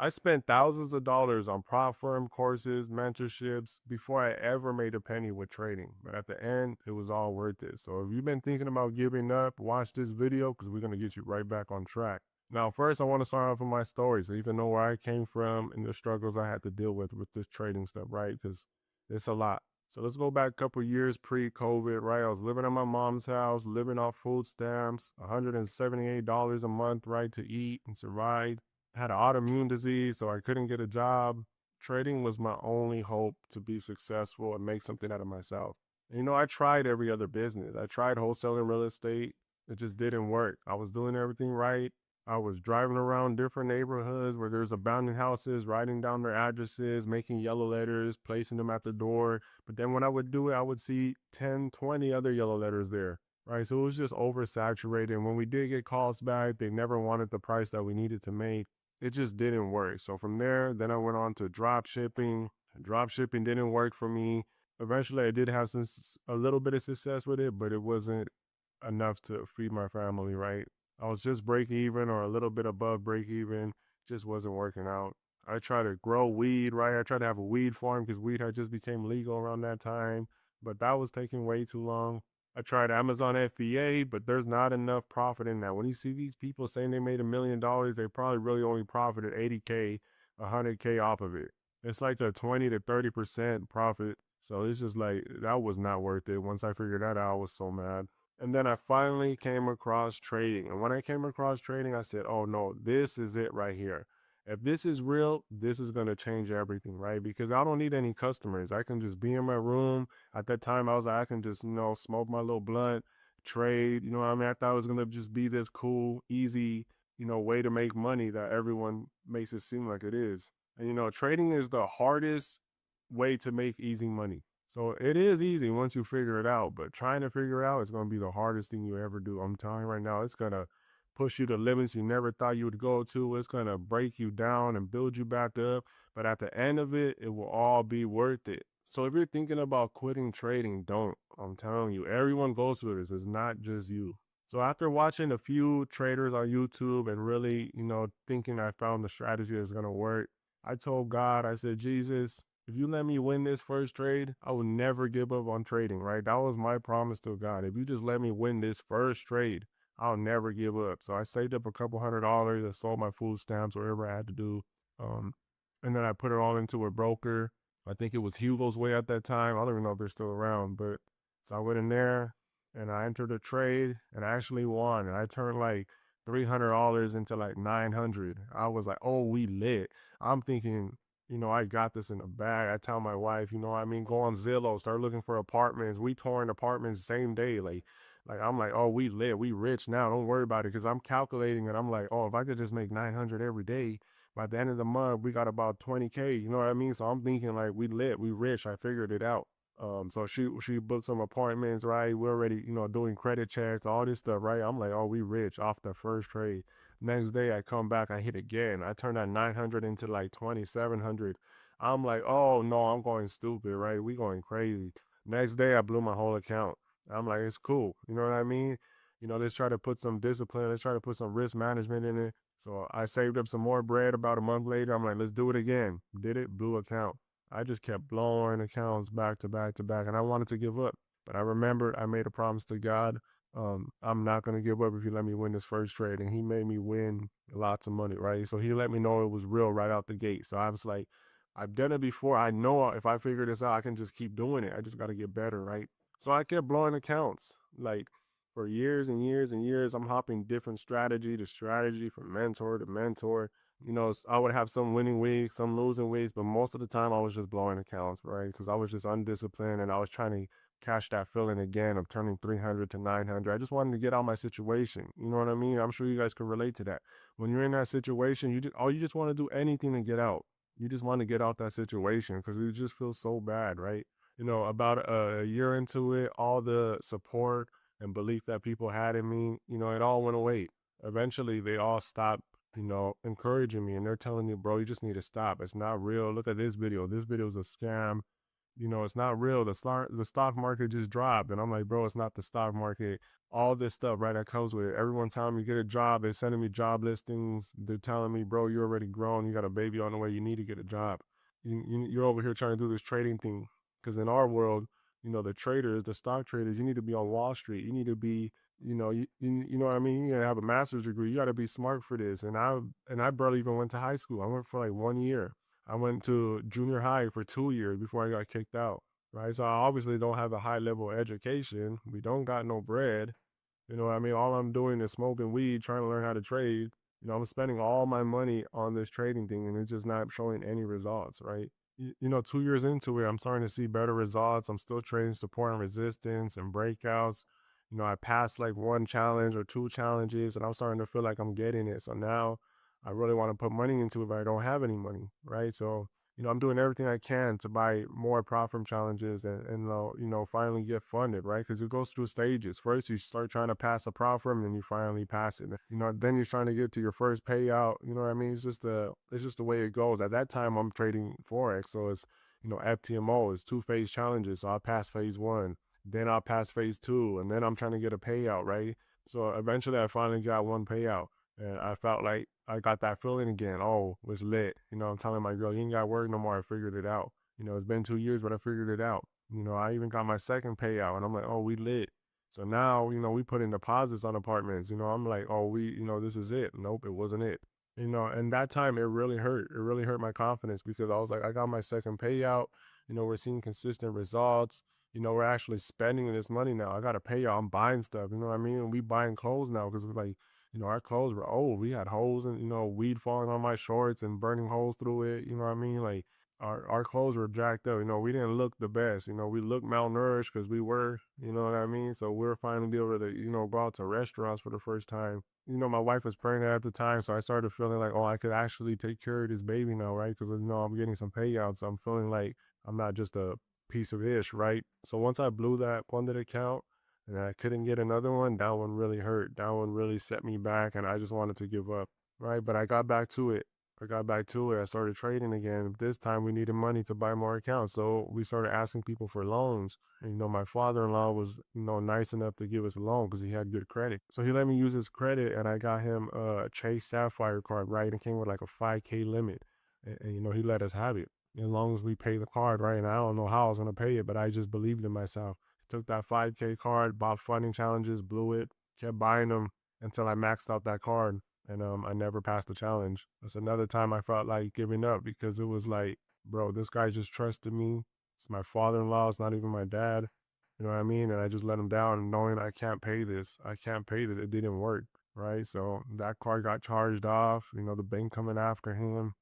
I spent thousands of dollars on prop firm courses, mentorships before I ever made a penny with trading. But at the end, it was all worth it. So if you've been thinking about giving up, watch this video because we're going to get you right back on track. Now, first, I want to start off with my story so you can know where I came from and the struggles I had to deal with this trading stuff, right? Because it's a lot. So let's go back a couple years pre-COVID, right? I was living at my mom's house, living off food stamps, $178 a month, right, to eat and survive. I had an autoimmune disease, so I couldn't get a job. Trading was my only hope to be successful and make something out of myself. And, I tried every other business. I tried wholesaling real estate. It just didn't work. I was doing everything right. I was driving around different neighborhoods where there's abandoned houses, writing down their addresses, making yellow letters, placing them at the door. But then when I would do it, I would see 10, 20 other yellow letters there, right? So it was just oversaturated. And when we did get calls back, they never wanted the price that we needed to make. It just didn't work. So from there, then I went on to drop shipping. Drop shipping didn't work for me. Eventually, I did have a little bit of success with it, but it wasn't enough to feed my family, right? I was just break even or a little bit above break even, just wasn't working out. I tried to grow weed, right? I tried to have a weed farm because weed had just became legal around that time, but that was taking way too long. I tried Amazon FBA, but there's not enough profit in that. When you see these people saying they made $1 million, they probably really only profited 80K, 100K off of it. It's like a 20 to 30% profit. So it's just like, that was not worth it. Once I figured that out, I was so mad. And then I finally came across trading. And when I came across trading, I said, oh no, this is it right here. If this is real, this is going to change everything, right? Because I don't need any customers. I can just be in my room. At that time, I was like, I can just, smoke my little blunt, trade. You know what I mean? I thought it was going to just be this cool, easy, way to make money that everyone makes it seem like it is. And, trading is the hardest way to make easy money. So it is easy once you figure it out, but trying to figure it out is going to be the hardest thing you ever do. I'm telling you right now, it's going to push you to limits you never thought you would go to. It's going to break you down and build you back up. But at the end of it, it will all be worth it. So if you're thinking about quitting trading, don't. I'm telling you, everyone goes through this. It's not just you. So after watching a few traders on YouTube and really, thinking I found the strategy that's going to work, I told God, I said, Jesus, if you let me win this first trade, I will never give up on trading, right? That was my promise to God. If you just let me win this first trade, I'll never give up. So I saved up a couple $100. I sold my food stamps, whatever I had to do. Um, and then I put it all into a broker. I think it was Hugo's Way at that time. I don't even know if they're still around, but so I went in there and I entered a trade and I actually won. And I turned like $300 into like 900. I was like, oh, we lit. I'm thinking, I got this in the bag. I tell my wife, go on Zillow, start looking for apartments. We touring apartments the same day. Like I'm like, oh, we lit, we rich now. Don't worry about it. Cause I'm calculating and I'm like, oh, if I could just make 900 every day, by the end of the month, we got about 20K. You know what I mean? So I'm thinking like we lit, we rich. I figured it out. So she booked some appointments, right? We're already, doing credit checks, all this stuff, right? I'm like, oh, we rich off the first trade. Next day I come back, I hit again. I turn that 900 into like 2,700. I'm like, oh no, I'm going stupid, right? We going crazy. Next day I blew my whole account. I'm like, it's cool. You know what I mean? Let's try to put some discipline. Let's try to put some risk management in it. So I saved up some more bread about a month later. I'm like, let's do it again. Did it, blew account. I just kept blowing accounts back to back to back, and I wanted to give up. But I remembered I made a promise to God. I'm not gonna give up if you let me win this first trade. And he made me win lots of money, right? So he let me know it was real right out the gate. So I was like, I've done it before. I know if I figure this out, I can just keep doing it. I just gotta get better, right? So I kept blowing accounts. Like for years and years and years, I'm hopping different strategy to strategy from mentor to mentor. I would have some winning weeks, some losing weeks, but most of the time I was just blowing accounts, right? Because I was just undisciplined and I was trying to catch that feeling again of turning 300 to 900. I just wanted to get out my situation. You know what I mean? I'm sure you guys can relate to that. When you're in that situation, you just want to do anything to get out. You just want to get out that situation because it just feels so bad, right? About a year into it, all the support and belief that people had in me, it all went away. Eventually, they all stopped, encouraging me, and they're telling me, bro, you just need to stop. It's not real. Look at this video. This video is a scam. you know, it's not real. The stock market just dropped. And I'm like, bro, it's not the stock market. All this stuff, right, that comes with it. Everyone telling me get a job. They're sending me job listings. They're telling me, bro, you're already grown. You got a baby on the way. You need to get a job. You're over here trying to do this trading thing. Because in our world, you know, the traders, the stock traders, you need to be on Wall Street. You need to be, you know what I mean? You gotta have a master's degree. You gotta be smart for this. And I barely even went to high school. I went for like 1 year. I went to junior high for 2 years before I got kicked out. Right. So I obviously don't have a high level education. We don't got no bread. You know what I mean? All I'm doing is smoking weed, trying to learn how to trade. You know, I'm spending all my money on this trading thing and it's just not showing any results, right? You know, 2 years into it, I'm starting to see better results. I'm still trading support and resistance and breakouts. You know, I passed like one challenge or two challenges and I'm starting to feel like I'm getting it. So now I really want to put money into it, but I don't have any money, right? So, you know, I'm doing everything I can to buy more prop firm challenges and finally get funded, right? Because it goes through stages. First, you start trying to pass a prop firm, and you finally pass it. You know, then you're trying to get to your first payout. You know what I mean? It's just the way it goes. At that time, I'm trading forex, so it's FTMO. It's two-phase challenges. So I passed phase one, then I'll pass phase two, and then I'm trying to get a payout, right? So eventually, I finally got one payout. And I felt like I got that feeling again. Oh, it's lit. You know, I'm telling my girl, you ain't got to work no more. I figured it out. You know, it's been 2 years, but I figured it out. You know, I even got my second payout and I'm like, oh, we lit. So now, we put in deposits on apartments. You know, I'm like, oh, this is it. Nope, it wasn't it. You know, and that time it really hurt. It really hurt my confidence because I was like, I got my second payout. You know, we're seeing consistent results. You know, we're actually spending this money now. I got to pay y'all. I'm buying stuff. You know what I mean? We buying clothes now because we're like, our clothes were old. We had holes and, weed falling on my shorts and burning holes through it. You know what I mean? Like our clothes were jacked up. You know, we didn't look the best. You know, we looked malnourished because we were, you know what I mean? So we are finally able to, go out to restaurants for the first time. You know, my wife was pregnant at the time. So I started feeling like, oh, I could actually take care of this baby now, right? Because, I'm getting some payouts. So I'm feeling like I'm not just a piece of ish, right? So once I blew that funded account, and I couldn't get another one, that one really hurt. That one really set me back, and I just wanted to give up, right? But I got back to it. I started trading again. This time we needed money to buy more accounts. So we started asking people for loans. And, my father-in-law was, nice enough to give us a loan because he had good credit. So he let me use his credit and I got him a Chase Sapphire card, right? It came with like a 5K limit. And he let us have it as long as we pay the card, right? And I don't know how I was going to pay it, but I just believed in myself. Took that 5K card, bought funding challenges, blew it, kept buying them until I maxed out that card. And I never passed the challenge. That's another time I felt like giving up because it was like, bro, this guy just trusted me. It's my father-in-law. It's not even my dad. You know what I mean? And I just let him down knowing I can't pay this. I can't pay this. It didn't work. Right. So that card got charged off, the bank coming after him.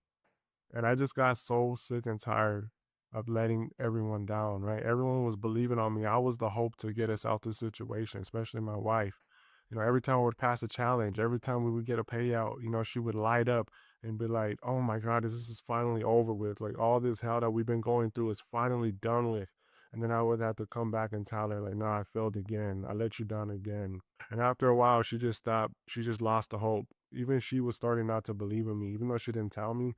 And I just got so sick and tired of letting everyone down, right? Everyone was believing on me. I was the hope to get us out this situation, especially my wife. Every time I would pass a challenge, every time we would get a payout, she would light up and be like, oh my God, this is finally over with. Like all this hell that we've been going through is finally done with. And then I would have to come back and tell her, like, no, I failed again. I let you down again. And after a while, she just stopped. She just lost the hope. Even she was starting not to believe in me, even though she didn't tell me.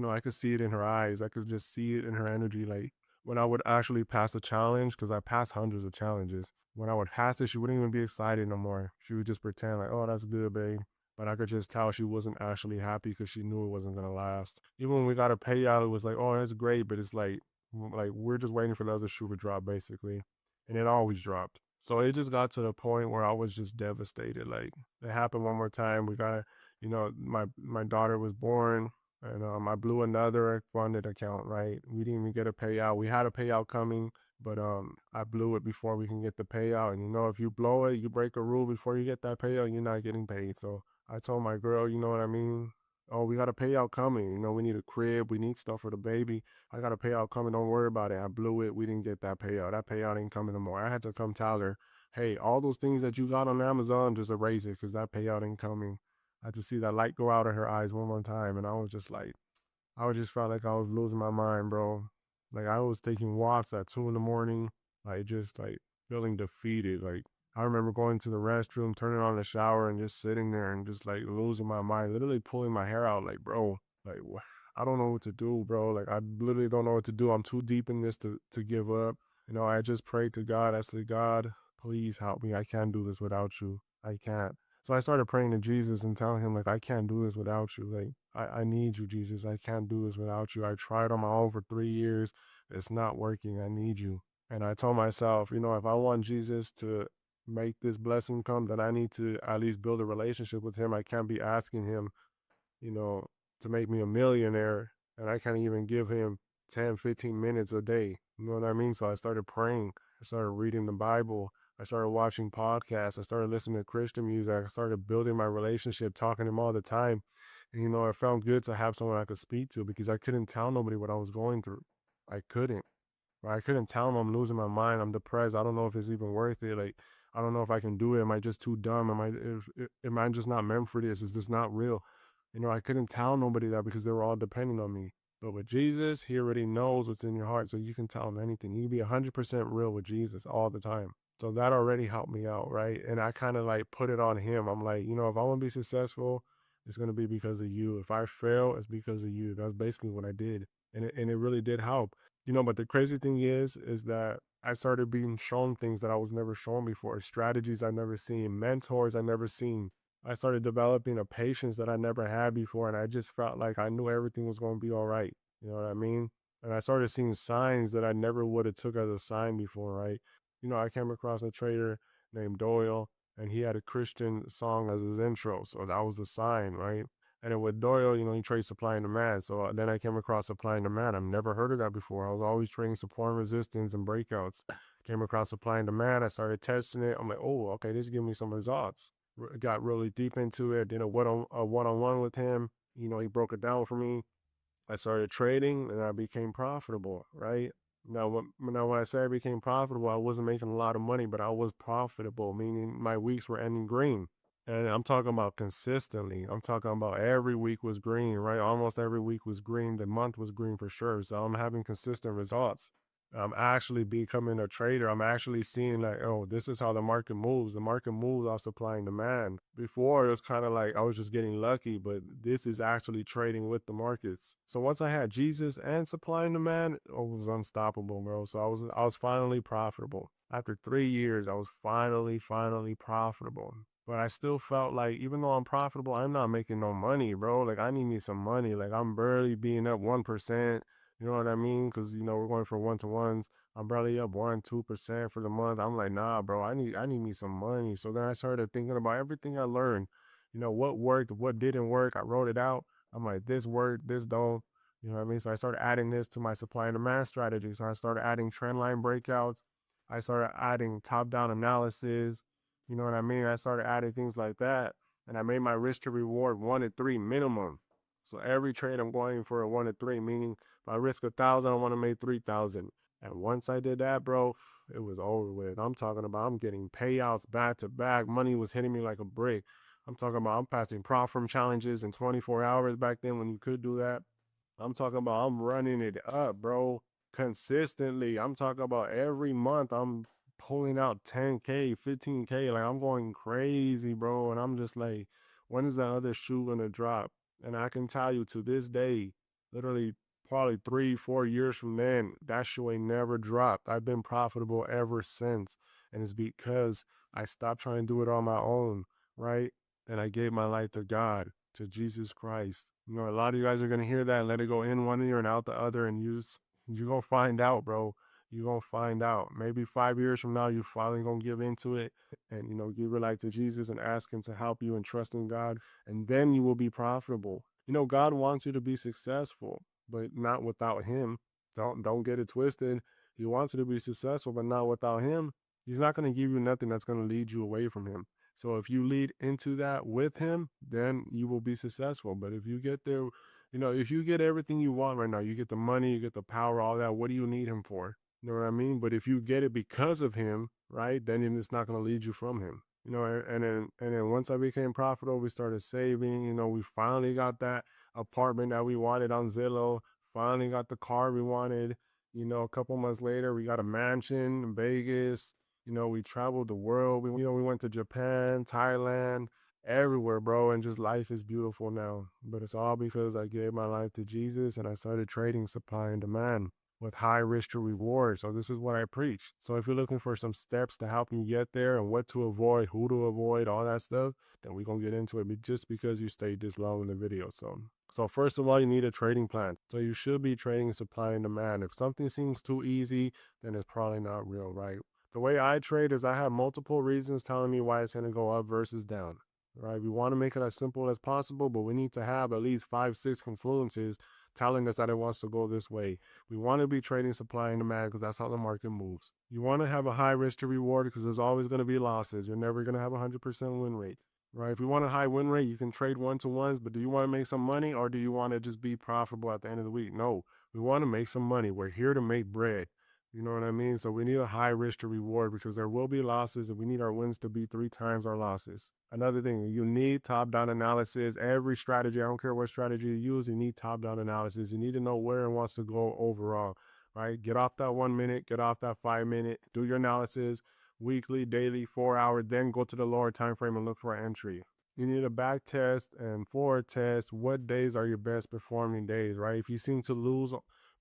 I could see it in her eyes. I could just see it in her energy. Like when I would actually pass a challenge, because I passed hundreds of challenges. When I would pass it, she wouldn't even be excited no more. She would just pretend like, oh, that's good, babe. But I could just tell she wasn't actually happy because she knew it wasn't gonna last. Even when we got a payout, it was like, oh, that's great, but it's like we're just waiting for the other shoe to drop, basically, and it always dropped. So it just got to the point where I was just devastated. Like it happened one more time. We got, my daughter was born. And I blew another funded account, right? We didn't even get a payout. We had a payout coming, but I blew it before we can get the payout. And if you blow it, you break a rule before you get that payout, you're not getting paid. So I told my girl, you know what I mean? Oh, we got a payout coming. We need a crib. We need stuff for the baby. I got a payout coming. Don't worry about it. I blew it. We didn't get that payout. That payout ain't coming no more. I had to come tell her, hey, all those things that you got on Amazon, just erase it because that payout ain't coming. I had to see that light go out of her eyes one more time. And I was just like, I was just felt like I was losing my mind, bro. Like I was taking walks at 2 in the morning, like just like feeling defeated. Like I remember going to the restroom, turning on the shower and just sitting there and just like losing my mind, literally pulling my hair out. Like, bro, like I don't know what to do, bro. Like I literally don't know what to do. I'm too deep in this to give up. I just prayed to God. I said, God, please help me. I can't do this without you. I can't. So I started praying to Jesus and telling him, like, I can't do this without you. Like, I need you, Jesus. I can't do this without you. I tried on my own for 3 years. It's not working. I need you. And I told myself, if I want Jesus to make this blessing come, then I need to at least build a relationship with him. I can't be asking him, you know, to make me a millionaire, and I can't even give him 10, 15 minutes a day. You know what I mean? So I started praying. I started reading the Bible. I started watching podcasts. I started listening to Christian music. I started building my relationship, talking to him all the time. And, it felt good to have someone I could speak to because I couldn't tell nobody what I was going through. I couldn't. Right? I couldn't tell them I'm losing my mind. I'm depressed. I don't know if it's even worth it. Like, I don't know if I can do it. Am I just too dumb? Am I just not meant for this? Is this not real? I couldn't tell nobody that because they were all depending on me. But with Jesus, he already knows what's in your heart. So you can tell him anything. You can be 100% real with Jesus all the time. So that already helped me out, right? And I kind of like put it on him. I'm like, if I want to be successful, it's going to be because of you. If I fail, it's because of you. That's basically what I did. And it really did help. But the crazy thing is that I started being shown things that I was never shown before, strategies I've never seen, mentors I never seen. I started developing a patience that I never had before, and I just felt like I knew everything was going to be all right. You know what I mean? And I started seeing signs that I never would have took as a sign before, right? I came across a trader named Doyle, and he had a Christian song as his intro, so that was the sign, right? And then with Doyle, he trades supply and demand. So then I came across supply and demand. I've never heard of that before. I was always trading support and resistance and breakouts. Came across supply and demand. I started testing it. I'm like, oh, okay, this is giving me some results. Got really deep into it. Did a one-on-one with him. He broke it down for me. I started trading and I became profitable, right? Now when I say I became profitable, I wasn't making a lot of money, but I was profitable, meaning my weeks were ending green. And I'm talking about consistently. I'm talking about every week was green, right? Almost every week was green. The month was green for sure. So I'm having consistent results. I'm actually becoming a trader. I'm actually seeing like, oh, this is how the market moves. The market moves off supply and demand. Before it was kind of like I was just getting lucky, but this is actually trading with the markets. So once I had Jesus and supply and demand, it was unstoppable, bro. So I was finally profitable. After 3 years, I was finally profitable. But I still felt like even though I'm profitable, I'm not making no money, bro. Like I need me some money. Like I'm barely being up 1%. You know what I mean? Because we're going for one-to-ones. I'm barely up 1, 2% for the month. I'm like, nah, bro. I need me some money. So then I started thinking about everything I learned. What worked, what didn't work. I wrote it out. I'm like, this worked, this don't. You know what I mean? So I started adding this to my supply and demand strategy. So I started adding trend line breakouts. I started adding top-down analysis. You know what I mean? I started adding things like that. And I made my risk to reward 1 to 3 minimum. So every trade I'm going for a 1 to 3, meaning if I risk 1,000, I want to make 3,000. And once I did that, bro, it was over with. I'm talking about I'm getting payouts back to back. Money was hitting me like a brick. I'm talking about I'm passing prop firm challenges in 24 hours back then when you could do that. I'm talking about I'm running it up, bro, consistently. I'm talking about every month I'm pulling out 10K, 15K. Like I'm going crazy, bro. And I'm just like, when is the other shoe gonna drop? And I can tell you to this day, literally probably 3, 4 years from then, that shoe ain't never dropped. I've been profitable ever since. And it's because I stopped trying to do it on my own, right? And I gave my life to God, to Jesus Christ. A lot of you guys are gonna hear that and let it go in one ear and out the other, and you're gonna find out, bro. You're gonna find out. Maybe 5 years from now, you're finally gonna give into it and give your life to Jesus and ask him to help you and trust in God, and then you will be profitable. God wants you to be successful, but not without him. Don't get it twisted. He wants you to be successful, but not without him. He's not gonna give you nothing that's gonna lead you away from him. So if you lead into that with him, then you will be successful. But if you get there, if you get everything you want right now, you get the money, you get the power, all that, what do you need him for? You know what I mean? But if you get it because of him, right, then it's not going to lead you from him. And then once I became profitable, we started saving. We finally got that apartment that we wanted on Zillow. Finally got the car we wanted. A couple months later, we got a mansion in Vegas. We traveled the world. We went to Japan, Thailand. everywhere, bro. And just life is beautiful now. But it's all because I gave my life to Jesus and I started trading supply and demand with high risk to reward. So this is what I preach. So if you're looking for some steps to help you get there and what to avoid, who to avoid, all that stuff, then we're gonna get into it just because you stayed this long in the video. So first of all, you need a trading plan. So you should be trading supply and demand. If something seems too easy, then it's probably not real, right? The way I trade is I have multiple reasons telling me why it's gonna go up versus down. Right? We want to make it as simple as possible, but we need to have at least 5, 6 confluences telling us that it wants to go this way. We want to be trading supply and demand because that's how the market moves. You want to have a high risk to reward because there's always going to be losses. You're never going to have a 100% win rate. Right? If you want a high win rate, you can trade one-to-ones, but do you want to make some money or do you want to just be profitable at the end of the week? No, we want to make some money. We're here to make bread. You know what I mean? So we need a high risk to reward because there will be losses and we need our wins to be 3 times our losses. Another thing, you need top-down analysis. Every strategy, I don't care what strategy you use, you need top-down analysis. You need to know where it wants to go overall, right? Get off that 1 minute, get off that 5 minute, do your analysis weekly, daily, 4 hour, then go to the lower time frame and look for an entry. You need a back test and forward test. What days are your best performing days, right? If you seem to lose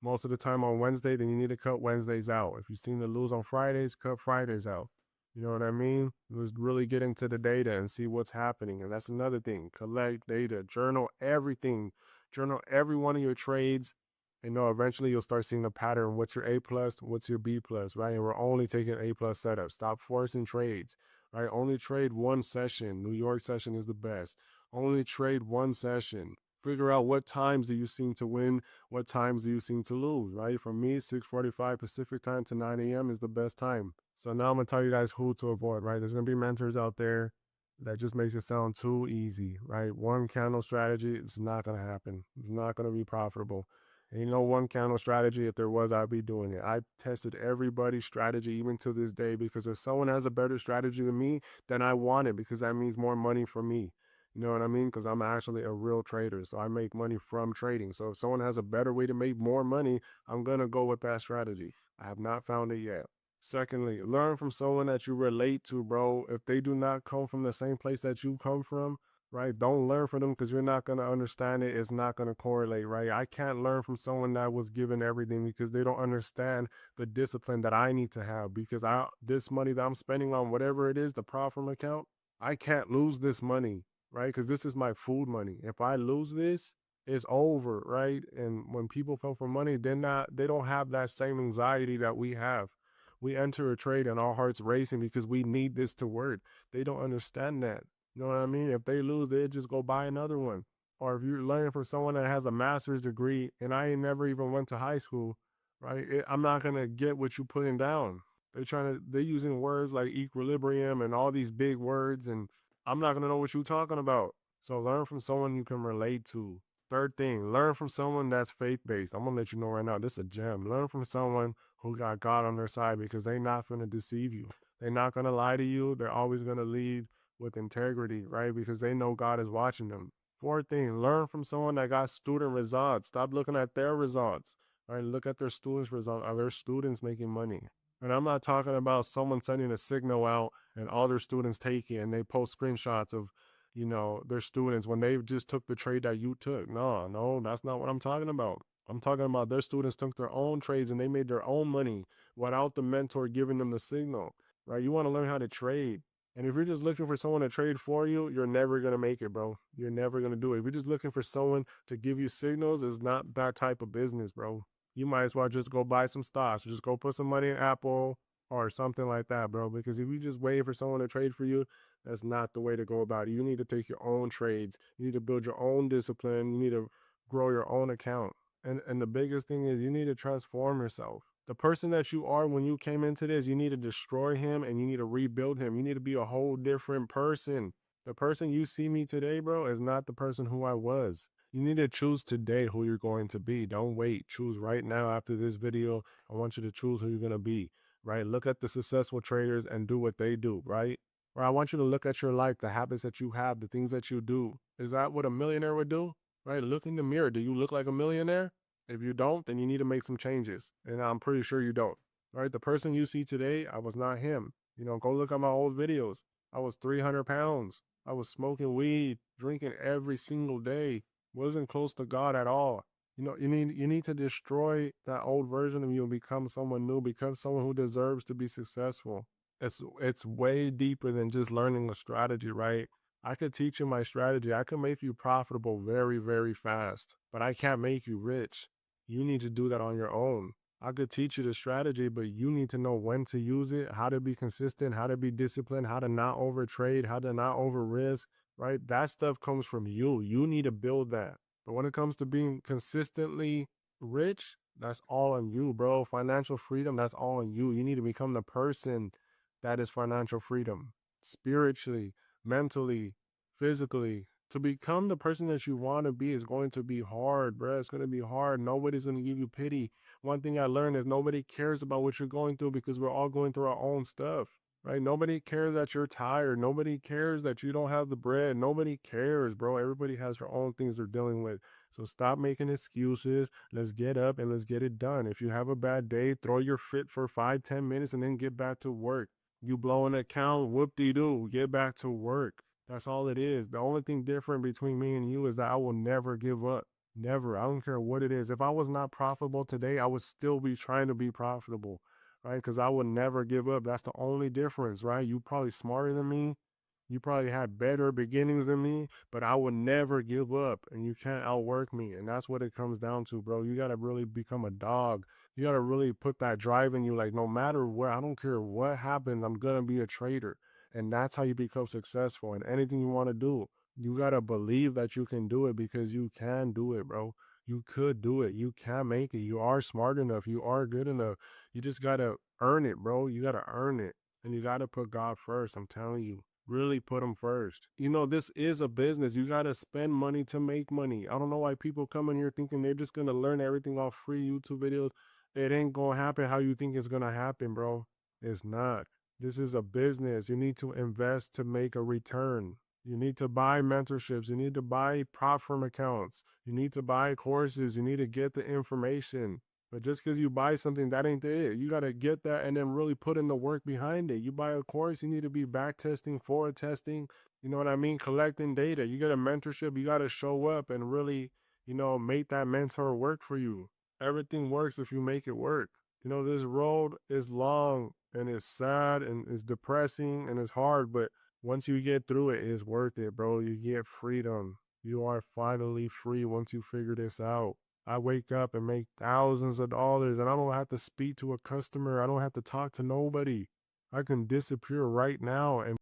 most of the time on Wednesday, then you need to cut Wednesdays out. If you seem to lose on Fridays, cut Fridays out. You know what I mean? Let's really get into the data and see what's happening. And that's another thing. Collect data, journal everything, journal every one of your trades. And eventually you'll start seeing the pattern. What's your A plus? What's your B plus, right? And we're only taking A plus setups. Stop forcing trades, right? Only trade one session. New York session is the best. Only trade one session. Figure out what times do you seem to win, what times do you seem to lose, right? For me, 6:45 Pacific time to 9 a.m. is the best time. So now I'm going to tell you guys who to avoid, right? There's going to be mentors out there that just makes it sound too easy, right? One candle strategy, it's not going to happen. It's not going to be profitable. And one candle strategy, if there was, I'd be doing it. I tested everybody's strategy even to this day because if someone has a better strategy than me, then I want it because that means more money for me. You know what I mean? Because I'm actually a real trader. So I make money from trading. So if someone has a better way to make more money, I'm going to go with that strategy. I have not found it yet. Secondly, learn from someone that you relate to, bro. If they do not come from the same place that you come from, right? Don't learn from them because you're not going to understand it. It's not going to correlate, right? I can't learn from someone that was given everything because they don't understand the discipline that I need to have because this money that I'm spending on whatever it is, the profit account, I can't lose this money, right? Because this is my food money. If I lose this, it's over, right? And when people come for money, they don't have that same anxiety that we have. We enter a trade and our hearts racing because we need this to work. They don't understand that. You know what I mean? If they lose, they just go buy another one. Or if you're learning from someone that has a master's degree and I ain't never even went to high school, right? I'm not gonna get what you're putting down. They're using words like equilibrium and all these big words, and I'm not gonna know what you're talking about. So learn from someone you can relate to. Third thing, learn from someone that's faith-based. I'm gonna let you know right now, this is a gem. Learn from someone who got God on their side because they're not gonna deceive you. They're not gonna lie to you. They're always gonna lead with integrity, right? Because they know God is watching them. Fourth thing, learn from someone that got student results. Stop looking at their results, right? Look at their students' results. Are their students making money? And I'm not talking about someone sending a signal out and all their students take it and they post screenshots of, their students when they just took the trade that you took. No, that's not what I'm talking about. I'm talking about their students took their own trades and they made their own money without the mentor giving them the signal, right? You want to learn how to trade. And if you're just looking for someone to trade for you, you're never going to make it, bro. You're never going to do it. If you're just looking for someone to give you signals, it's not that type of business, bro. You might as well just go buy some stocks. Just go put some money in Apple or something like that, bro. Because if you just wait for someone to trade for you, that's not the way to go about it. You need to take your own trades. You need to build your own discipline. You need to grow your own account. And the biggest thing is you need to transform yourself. The person that you are when you came into this, you need to destroy him and you need to rebuild him. You need to be a whole different person. The person you see me today, bro, is not the person who I was. You need to choose today who you're going to be. Don't wait. Choose right now after this video. I want you to choose who you're going to be, right? Look at the successful traders and do what they do, right? Or I want you to look at your life, the habits that you have, the things that you do. Is that what a millionaire would do? Right? Look in the mirror. Do you look like a millionaire? If you don't, then you need to make some changes. And I'm pretty sure you don't. Right? The person you see today, I was not him. Go look at my old videos. I was 300 pounds. I was smoking weed, drinking every single day. Wasn't close to God at all. You know, you need to destroy that old version of you and become someone new, become someone who deserves to be successful. It's way deeper than just learning a strategy, right? I could teach you my strategy. I could make you profitable very, very fast, but I can't make you rich. You need to do that on your own. I could teach you the strategy, but you need to know when to use it, how to be consistent, how to be disciplined, how to not overtrade, how to not over risk, right? That stuff comes from you. You need to build that. But when it comes to being consistently rich, that's all on you, bro. Financial freedom, that's all on you. You need to become the person that is financial freedom spiritually, mentally, physically. To become the person that you want to be is going to be hard, bro. It's going to be hard. Nobody's going to give you pity. One thing I learned is nobody cares about what you're going through because we're all going through our own stuff, right? Nobody cares that you're tired. Nobody cares that you don't have the bread. Nobody cares, bro. Everybody has their own things they're dealing with. So stop making excuses. Let's get up and let's get it done. If you have a bad day, throw your fit for 5, 10 minutes and then get back to work. You blow an account, whoop-de-doo, get back to work. That's all it is. The only thing different between me and you is that I will never give up. Never. I don't care what it is. If I was not profitable today, I would still be trying to be profitable, right? Because I would never give up. That's the only difference, right? You probably smarter than me. You probably had better beginnings than me, but I would never give up and you can't outwork me. And that's what it comes down to, bro. You got to really become a dog. You got to really put that drive in you. Like, no matter where, I don't care what happens, I'm going to be a trader. And that's how you become successful in anything you want to do. You got to believe that you can do it because you can do it, bro. You could do it. You can make it. You are smart enough. You are good enough. You just got to earn it, bro. You got to earn it. And you got to put God first. I'm telling you. Really put them first. You know, this is a business. You got to spend money to make money. I don't know why people come in here thinking they're just going to learn everything off free YouTube videos. It ain't going to happen how you think it's going to happen, bro. It's not. This is a business. You need to invest to make a return. You need to buy mentorships. You need to buy prop firm accounts. You need to buy courses. You need to get the information. But just because you buy something, that ain't it. You got to get that and then really put in the work behind it. You buy a course, you need to be back testing, forward testing, you know what I mean? Collecting data. You get a mentorship, you got to show up and really, make that mentor work for you. Everything works if you make it work. You know, this road is long and it's sad and it's depressing and it's hard, but once you get through it, it's worth it, bro. You get freedom. You are finally free once you figure this out. I wake up and make thousands of dollars and I don't have to speak to a customer. I don't have to talk to nobody. I can disappear right now and